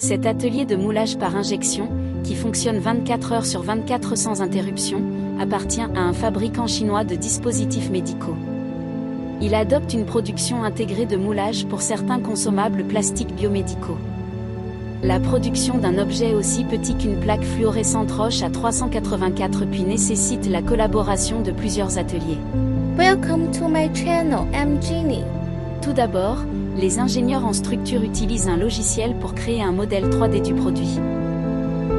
Cet atelier de moulage par injection, qui fonctionne 24 heures sur 24 sans interruption, appartient à un fabricant chinois de dispositifs médicaux. Il adopte une production intégrée de moulage pour certains consommables plastiques biomédicaux. La production d'un objet aussi petit qu'une plaque fluorescente Roche à 384 puis nécessite la collaboration de plusieurs ateliers. Welcome to my channel, I'm Ginny. Tout d'abord, les ingénieurs en structure utilisent un logiciel pour créer un modèle 3D du produit.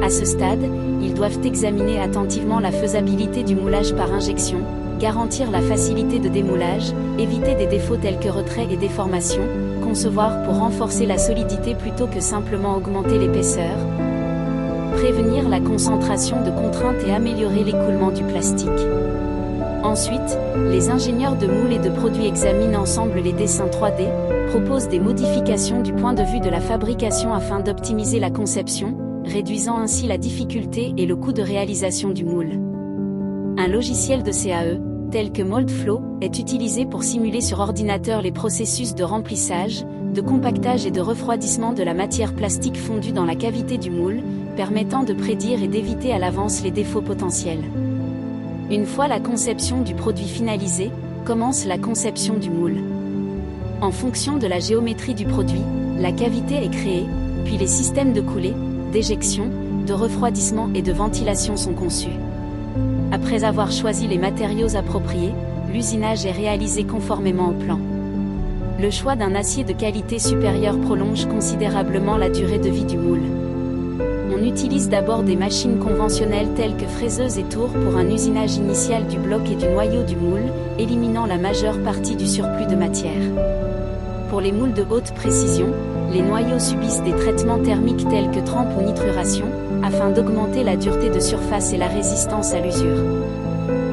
À ce stade, ils doivent examiner attentivement la faisabilité du moulage par injection, garantir la facilité de démoulage, éviter des défauts tels que retrait et déformation, concevoir pour renforcer la solidité plutôt que simplement augmenter l'épaisseur, prévenir la concentration de contraintes et améliorer l'écoulement du plastique. Ensuite, les ingénieurs de moule et de produits examinent ensemble les dessins 3D, proposent des modifications du point de vue de la fabrication afin d'optimiser la conception, réduisant ainsi la difficulté et le coût de réalisation du moule. Un logiciel de CAE, tel que Moldflow, est utilisé pour simuler sur ordinateur les processus de remplissage, de compactage et de refroidissement de la matière plastique fondue dans la cavité du moule, permettant de prédire et d'éviter à l'avance les défauts potentiels. Une fois la conception du produit finalisée, commence la conception du moule. En fonction de la géométrie du produit, la cavité est créée, puis les systèmes de coulée, d'éjection, de refroidissement et de ventilation sont conçus. Après avoir choisi les matériaux appropriés, l'usinage est réalisé conformément au plan. Le choix d'un acier de qualité supérieure prolonge considérablement la durée de vie du moule. On utilise d'abord des machines conventionnelles telles que fraiseuses et tours pour un usinage initial du bloc et du noyau du moule, éliminant la majeure partie du surplus de matière. Pour les moules de haute précision, les noyaux subissent des traitements thermiques tels que trempe ou nitruration, afin d'augmenter la dureté de surface et la résistance à l'usure.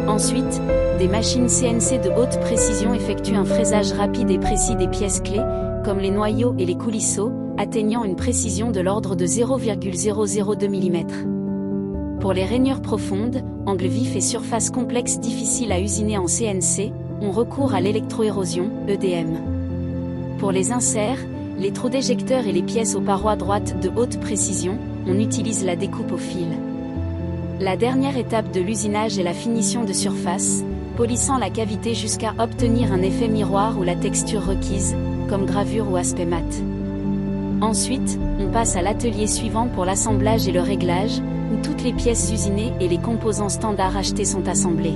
Ensuite, des machines CNC de haute précision effectuent un fraisage rapide et précis des pièces clés, comme les noyaux et les coulisseaux, atteignant une précision de l'ordre de 0,002 mm. Pour les rainures profondes, angles vifs et surfaces complexes difficiles à usiner en CNC, on recourt à l'électroérosion, EDM. Pour les inserts, les trous d'éjecteurs et les pièces aux parois droites de haute précision, on utilise la découpe au fil. La dernière étape de l'usinage est la finition de surface, polissant la cavité jusqu'à obtenir un effet miroir ou la texture requise, comme gravure ou aspect mat. Ensuite, on passe à l'atelier suivant pour l'assemblage et le réglage, où toutes les pièces usinées et les composants standards achetés sont assemblés.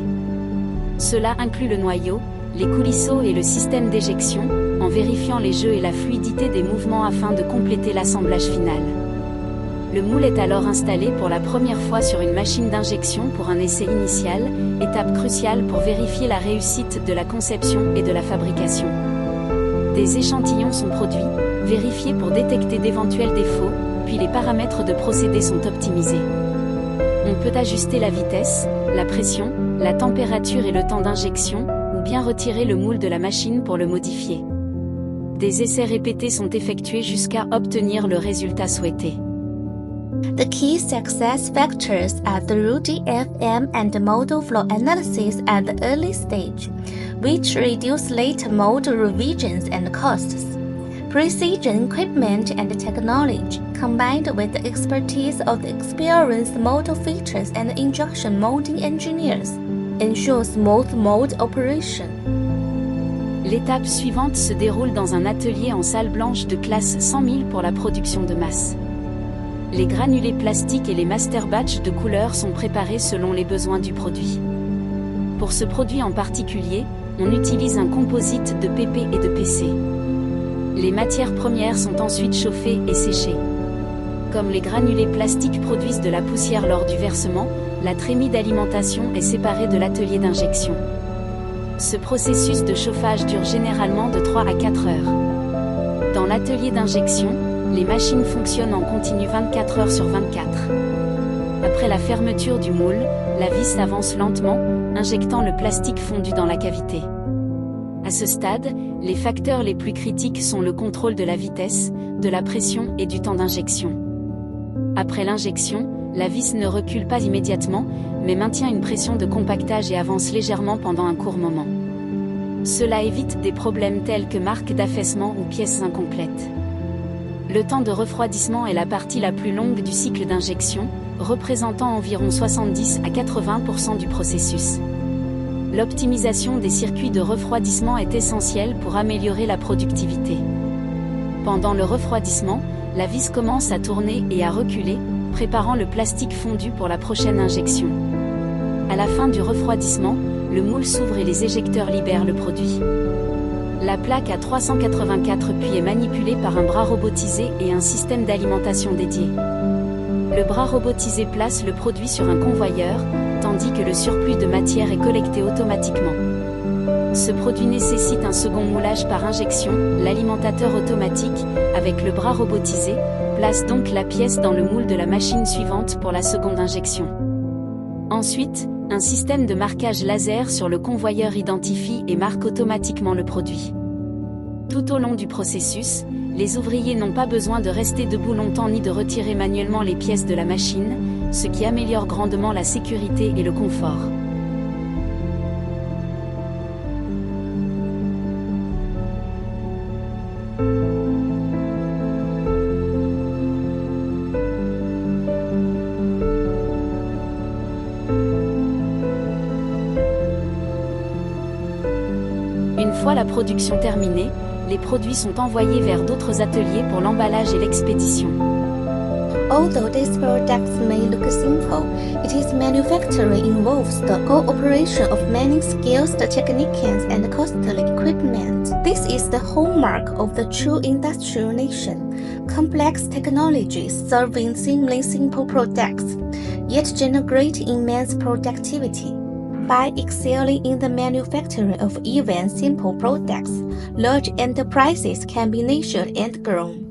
Cela inclut le noyau, les coulisseaux et le système d'éjection, en vérifiant les jeux et la fluidité des mouvements afin de compléter l'assemblage final. Le moule est alors installé pour la première fois sur une machine d'injection pour un essai initial, étape cruciale pour vérifier la réussite de la conception et de la fabrication. Des échantillons sont produits, vérifiés pour détecter d'éventuels défauts, puis les paramètres de procédé sont optimisés. On peut ajuster la vitesse, la pression, la température et le temps d'injection, ou bien retirer le moule de la machine pour le modifier. Des essais répétés sont effectués jusqu'à obtenir le résultat souhaité. The key success factors are the RuDFM and the model flow analysis at the early stage, which reduce later model revisions and costs. Precision equipment and technology, combined with the expertise of the experienced model features and injection molding engineers, ensure smooth mold operation. L'étape suivante se déroule dans un atelier en salle blanche de classe 100 000 pour la production de masse. Les granulés plastiques et les master batch de couleurs sont préparés selon les besoins du produit. Pour ce produit en particulier, on utilise un composite de PP et de PC. Les matières premières sont ensuite chauffées et séchées. Comme les granulés plastiques produisent de la poussière lors du versement, la trémie d'alimentation est séparée de l'atelier d'injection. Ce processus de chauffage dure généralement de 3 à 4 heures. Dans l'atelier d'injection, les machines fonctionnent en continu 24 heures sur 24. Après la fermeture du moule, la vis avance lentement, injectant le plastique fondu dans la cavité. À ce stade, les facteurs les plus critiques sont le contrôle de la vitesse, de la pression et du temps d'injection. Après l'injection, la vis ne recule pas immédiatement, mais maintient une pression de compactage et avance légèrement pendant un court moment. Cela évite des problèmes tels que marques d'affaissement ou pièces incomplètes. Le temps de refroidissement est la partie la plus longue du cycle d'injection, représentant environ 70 à 80% du processus. L'optimisation des circuits de refroidissement est essentielle pour améliorer la productivité. Pendant le refroidissement, la vis commence à tourner et à reculer, préparant le plastique fondu pour la prochaine injection. À la fin du refroidissement, le moule s'ouvre et les éjecteurs libèrent le produit. La plaque à 384 puits est manipulée par un bras robotisé et un système d'alimentation dédié. Le bras robotisé place le produit sur un convoyeur, tandis que le surplus de matière est collecté automatiquement. Ce produit nécessite un second moulage par injection. L'alimentateur automatique, avec le bras robotisé, place donc la pièce dans le moule de la machine suivante pour la seconde injection. Ensuite, un système de marquage laser sur le convoyeur identifie et marque automatiquement le produit. Tout au long du processus, les ouvriers n'ont pas besoin de rester debout longtemps ni de retirer manuellement les pièces de la machine, ce qui améliore grandement la sécurité et le confort. Une fois la production terminée, les produits sont envoyés vers d'autres ateliers pour l'emballage et l'expédition. Although these products may look simple, its manufacturing involves the cooperation of many skilled technicians and costly equipment. This is the hallmark of the true industrial nation. Complex technologies serving seemingly simple products, yet generating immense productivity. By excelling in the manufacturing of even simple products, large enterprises can be nurtured and grown.